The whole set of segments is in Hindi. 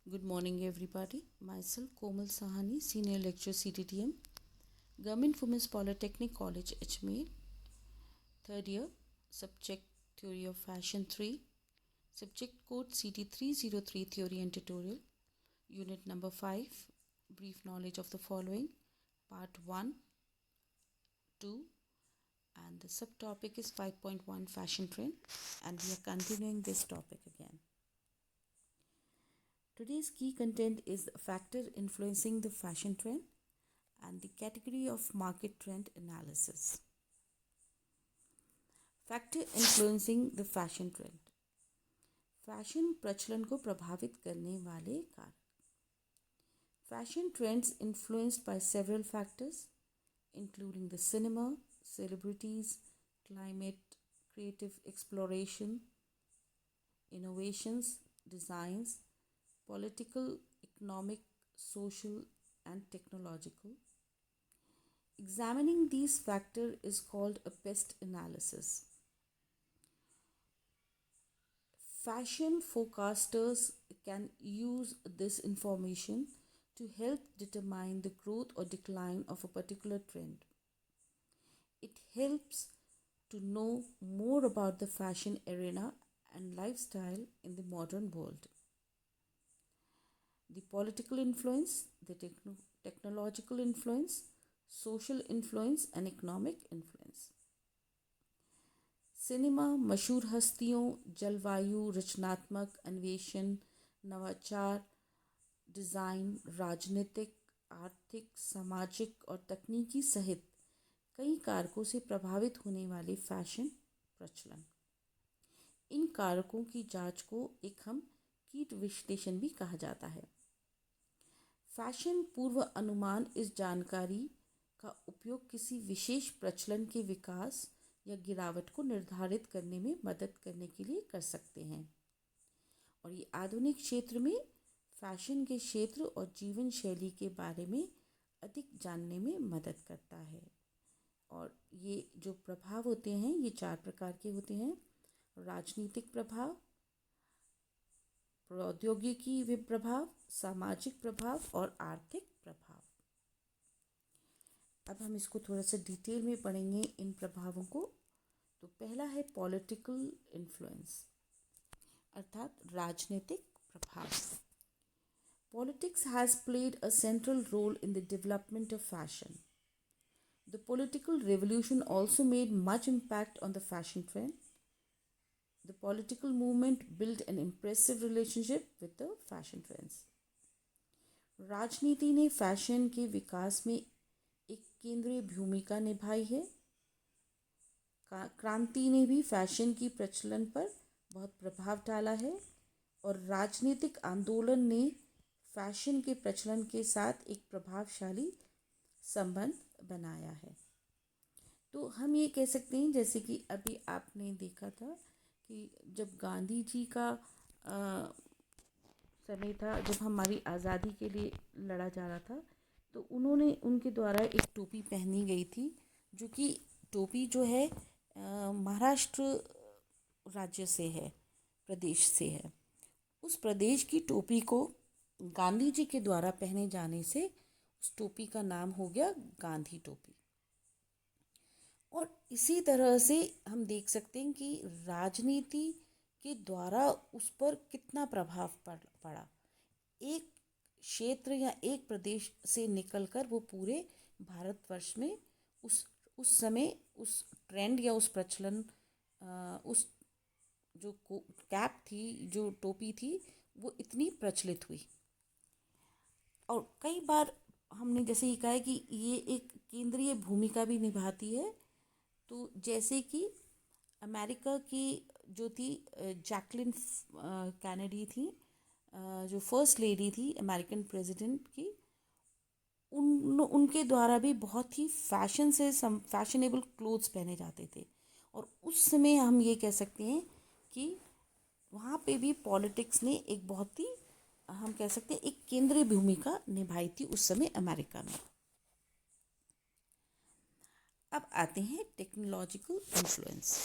Good morning, everybody. Myself, Komal Sahani, Senior Lecturer, CTTM, Government Women's Polytechnic College, Ajmer, third year, Subject Theory of Fashion 3, Subject Code CT303 Theory and Tutorial, Unit number 5, Brief Knowledge of the Following, Part 1, 2, and the subtopic is 5.1 Fashion Trend, and we are continuing this topic again. Today's key content is the factor influencing the fashion trend and the category of market trend analysis. Factor influencing the fashion trend, fashion प्रचलन को प्रभावित करने वाले कारक. Fashion trends influenced by several factors including the cinema, celebrities, climate, creative exploration, innovations, designs, political, economic, social, and technological. Examining these factors is called a best analysis. Fashion forecasters can use this information to help determine the growth or decline of a particular trend. It helps to know more about the fashion arena and lifestyle in the modern world. The political influence, the technological influence, social influence and economic influence. Cinema मशहूर हस्तियों, जलवायु, रचनात्मक अन्वेषण, नवाचार, डिज़ाइन, राजनीतिक, आर्थिक, सामाजिक और तकनीकी सहित कई कारकों से प्रभावित होने वाले फैशन प्रचलन. इन कारकों की जांच को एक हम कीट विश्लेषण भी कहा जाता है. फैशन पूर्व अनुमान इस जानकारी का उपयोग किसी विशेष प्रचलन के विकास या गिरावट को निर्धारित करने में मदद करने के लिए कर सकते हैं. और ये आधुनिक क्षेत्र में फैशन के क्षेत्र और जीवन शैली के बारे में अधिक जानने में मदद करता है. और ये जो प्रभाव होते हैं ये 4 प्रकार के होते हैं: राजनीतिक प्रभाव, प्रौद्योगिकी प्रभाव, सामाजिक प्रभाव और आर्थिक प्रभाव. अब हम इसको थोड़ा सा डिटेल में पढ़ेंगे इन प्रभावों को. तो पहला है पॉलिटिकल इन्फ्लुएंस अर्थात राजनीतिक प्रभाव. Politics has played a central role in the development of fashion. The political revolution also made much impact on the fashion trend. The political movement built an impressive relationship with the fashion trends. राजनीति ने फैशन के विकास में एक केंद्रीय भूमिका निभाई है. क्रांति ने भी फैशन की प्रचलन पर बहुत प्रभाव डाला है और राजनीतिक आंदोलन ने फैशन के प्रचलन के साथ एक प्रभावशाली संबंध बनाया है. तो हम ये कह सकते हैं जैसे कि अभी आपने देखा था कि जब गांधी जी का समय था, जब हमारी आज़ादी के लिए लड़ा जा रहा था, तो उनके द्वारा एक टोपी पहनी गई थी, जो कि टोपी जो है महाराष्ट्र राज्य से है, प्रदेश से है. उस प्रदेश की टोपी को गांधी जी के द्वारा पहने जाने से उस टोपी का नाम हो गया गांधी टोपी. और इसी तरह से हम देख सकते हैं कि राजनीति के द्वारा उस पर कितना प्रभाव पड़ा. एक क्षेत्र या एक प्रदेश से निकलकर वो पूरे भारतवर्ष में उस समय उस ट्रेंड या उस प्रचलन, उस जो कैप थी, जो टोपी थी, वो इतनी प्रचलित हुई. और कई बार हमने जैसे ये कहा है कि ये एक केंद्रीय भूमिका भी निभाती है. तो जैसे कि अमेरिका की जो थी जैकलिन कैनेडी थी, जो फर्स्ट लेडी थी अमेरिकन प्रेसिडेंट की, उनके द्वारा भी बहुत ही फैशनेबल क्लोथ्स पहने जाते थे. और उस समय हम ये कह सकते हैं कि वहाँ पे भी पॉलिटिक्स ने एक बहुत ही, हम कह सकते हैं, एक केंद्रीय भूमिका निभाई थी उस समय अमेरिका में. अब आते हैं technological influence.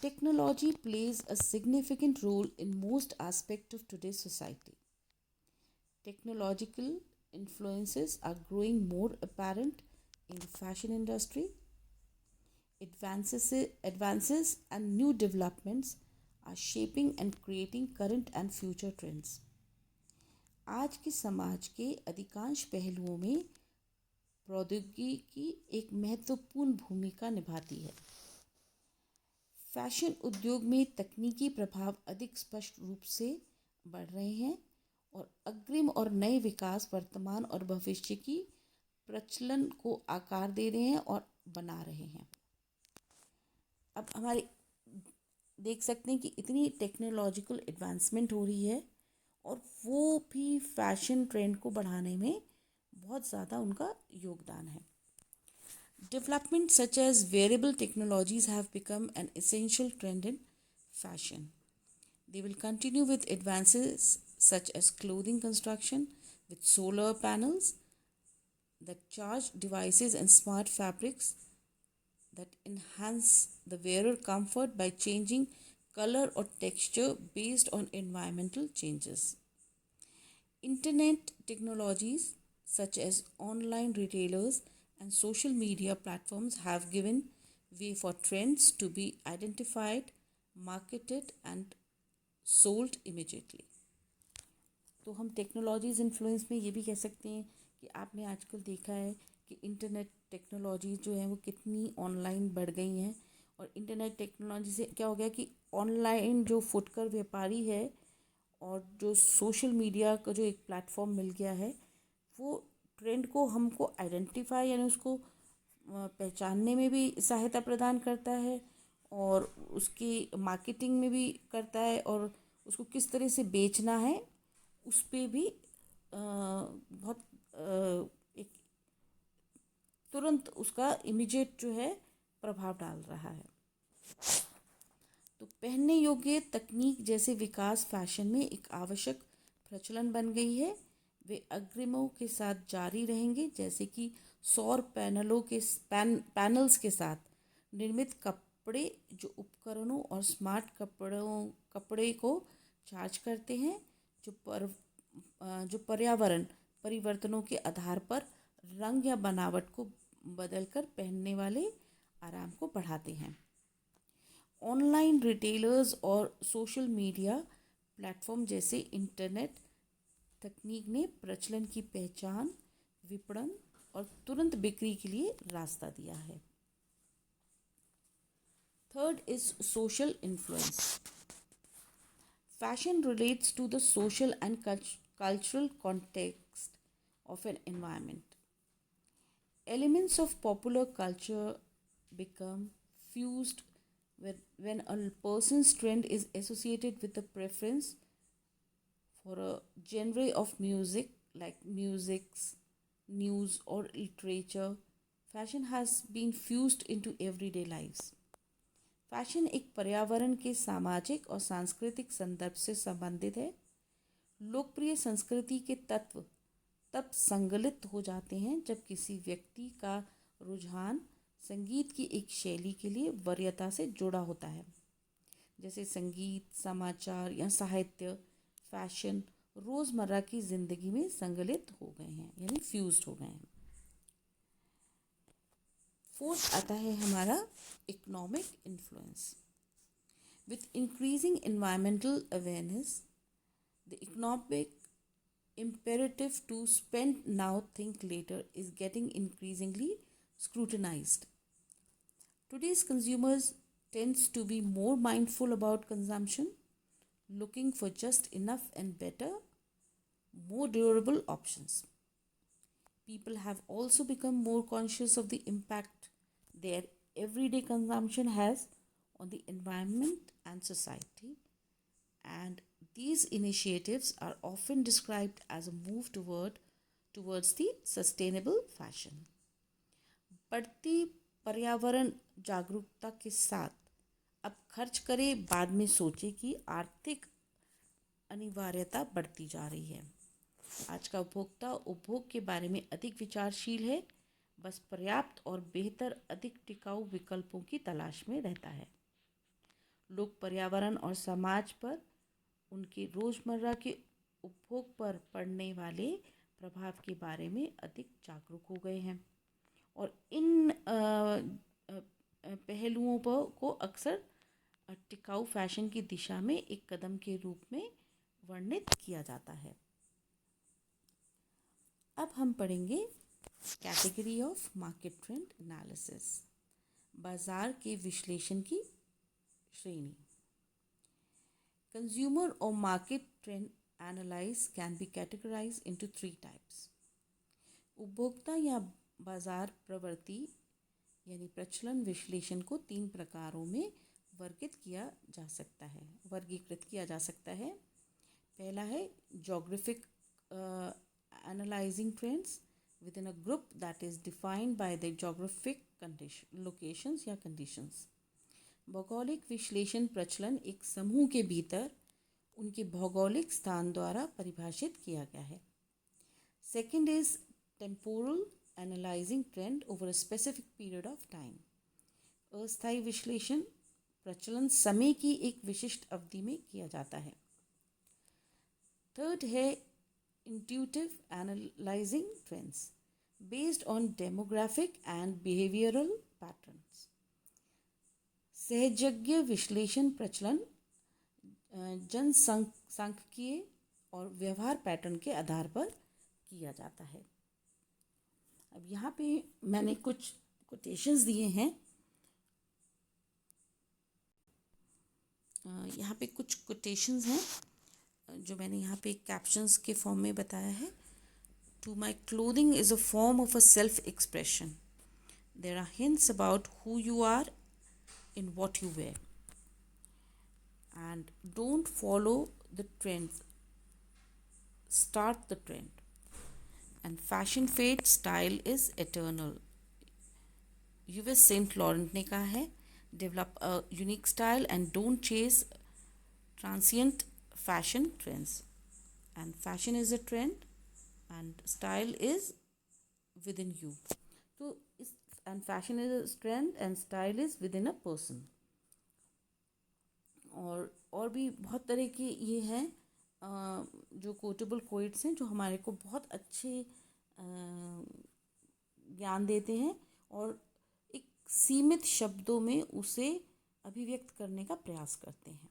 Technology plays a significant role in most aspects of today's society. technological influences are growing more apparent in the fashion industry. Advances and new developments are shaping and creating current and future trends. आज के समाज के अधिकांश पहलुओं में प्रौद्योगिकी एक महत्वपूर्ण भूमिका निभाती है। फैशन उद्योग में तकनीकी प्रभाव अधिक स्पष्ट रूप से बढ़ रहे हैं और अग्रिम और नए विकास वर्तमान और भविष्य की प्रचलन को आकार दे रहे हैं और बना रहे हैं। अब हमारे देख सकते हैं कि इतनी टेक्नोलॉजिकल एडवांसमेंट हो रही है और वो भी फैशन ट्रेंड को बढ़ाने में बहुत ज़्यादा उनका योगदान है। Development such as wearable technologies have become an essential trend in fashion. They will continue with advances such as clothing construction with solar panels that charge devices and smart fabrics that enhance the wearer comfort by changing color or texture based on environmental changes. Internet technologies such as online retailers and social media platforms have given way for trends to be identified, marketed and sold immediately. तो हम टेक्नोलॉजीज़ इन्फ्लुएंस में ये भी कह सकते हैं कि आपने आजकल देखा है कि इंटरनेट टेक्नोलॉजी जो है वो कितनी ऑनलाइन बढ़ गई हैं और इंटरनेट टेक्नोलॉजी से क्या हो गया कि ऑनलाइन जो फुटकर व्यापारी है और जो सोशल मीडिया का जो एक प्लेटफॉर्म मिल गया है वो ट्रेंड को हमको आइडेंटिफाई यानी उसको पहचानने में भी सहायता प्रदान करता है और उसकी मार्केटिंग में भी करता है और उसको किस तरह से बेचना है उस पर भी बहुत एक तुरंत उसका इमीडिएट जो है प्रभाव डाल रहा है। तो पहनने योग्य तकनीक जैसे विकास फैशन में एक आवश्यक प्रचलन बन गई है। वे अग्रिमों के साथ जारी रहेंगे जैसे कि सौर पैनल्स के साथ निर्मित कपड़े जो उपकरणों और स्मार्ट कपड़े को चार्ज करते हैं जो पर्यावरण परिवर्तनों के आधार पर रंग या बनावट को बदलकर पहनने वाले आराम को बढ़ाते हैं। ऑनलाइन रिटेलर्स और सोशल मीडिया प्लेटफॉर्म जैसे इंटरनेट तकनीक ने प्रचलन की पहचान, विपणन और तुरंत बिक्री के लिए रास्ता दिया है। Third is social influence. Fashion relates to the social and cultural context of an environment. Elements of popular culture become fused when a person's trend is associated with a preference for a genre of music like music, news or literature. Fashion has been fused into everyday lives. Fashion एक पर्यावरण के सामाजिक और सांस्कृतिक संदर्भ से संबंधित है। लोकप्रिय संस्कृति के तत्व तब संगलित हो जाते हैं जब किसी व्यक्ति का रुझान संगीत की एक शैली के लिए वरीयता से जुड़ा होता है। जैसे संगीत, समाचार या साहित्य, फैशन रोज़मर्रा की ज़िंदगी में संगलित हो गए हैं यानी फ्यूज्ड हो गए हैं। फोर्थ आता है हमारा economic influence. With increasing environmental awareness the economic imperative to spend now think later is getting increasingly scrutinized. Today's consumers tends to be more mindful about consumption, looking for just enough and better, more durable options. People have also become more conscious of the impact their everyday consumption has on the environment and society, and these initiatives are often described as a move towards the sustainable fashion. बढ़ती पर्यावरण जागरूकता के साथ अब खर्च करें बाद में सोचे की आर्थिक अनिवार्यता बढ़ती जा रही है। आज का उपभोक्ता उपभोग के बारे में अधिक विचारशील है, बस पर्याप्त और बेहतर अधिक टिकाऊ विकल्पों की तलाश में रहता है। लोग पर्यावरण और समाज पर उनके रोज़मर्रा के उपभोग पर पड़ने वाले प्रभाव के बारे में अधिक जागरूक हो गए हैं और इन पहलुओं पर को अक्सर टिकाऊ फैशन की दिशा में एक कदम के रूप में वर्णित किया जाता है। अब हम पढ़ेंगे category of market trend analysis, बाजार के विश्लेषण की श्रेणी। कंज्यूमर और market trend analyse can be categorise into 3 types. उपभोक्ता या बाजार प्रवृत्ति यानी प्रचलन विश्लेषण को 3 प्रकारों में वर्गीकृत किया जा सकता है। पहला है geographic analysing trends with in a group that is defined by the geographic locations या कंडीशंस। भौगोलिक विश्लेषण प्रचलन एक समूह के भीतर उनके भौगोलिक स्थान द्वारा परिभाषित किया गया है। Second is temporal analysing trend over a specific period of time. अस्थायी विश्लेषण प्रचलन समय की एक विशिष्ट अवधि में किया जाता है। थर्ड है intuitive analysing trends based on demographic and behavioural patterns. सहजज्ञ विश्लेषण प्रचलन जनसांख्यिकीय और व्यवहार पैटर्न के आधार पर किया जाता है। अब यहाँ पे मैंने कुछ कोटेशंस दिए हैं। यहाँ पे कुछ कोटेशंस हैं जो मैंने यहाँ पे कैप्शंस के फॉर्म में बताया है। To my clothing is a form of a self expression. There are hints about who you are in what you wear and don't follow the trends, start the trend, and fashion fades, style is eternal। Yves Saint Laurent ने कहा है develop a unique style and don't chase transient fashion trends, and fashion is a trend and style is within you। तो इस and fashion is a trend and style is within a person। और भी बहुत तरह के ये हैं जो कोटेबल कोट्स हैं जो हमारे को बहुत अच्छे ज्ञान देते हैं और एक सीमित शब्दों में उसे अभिव्यक्त करने का प्रयास करते हैं।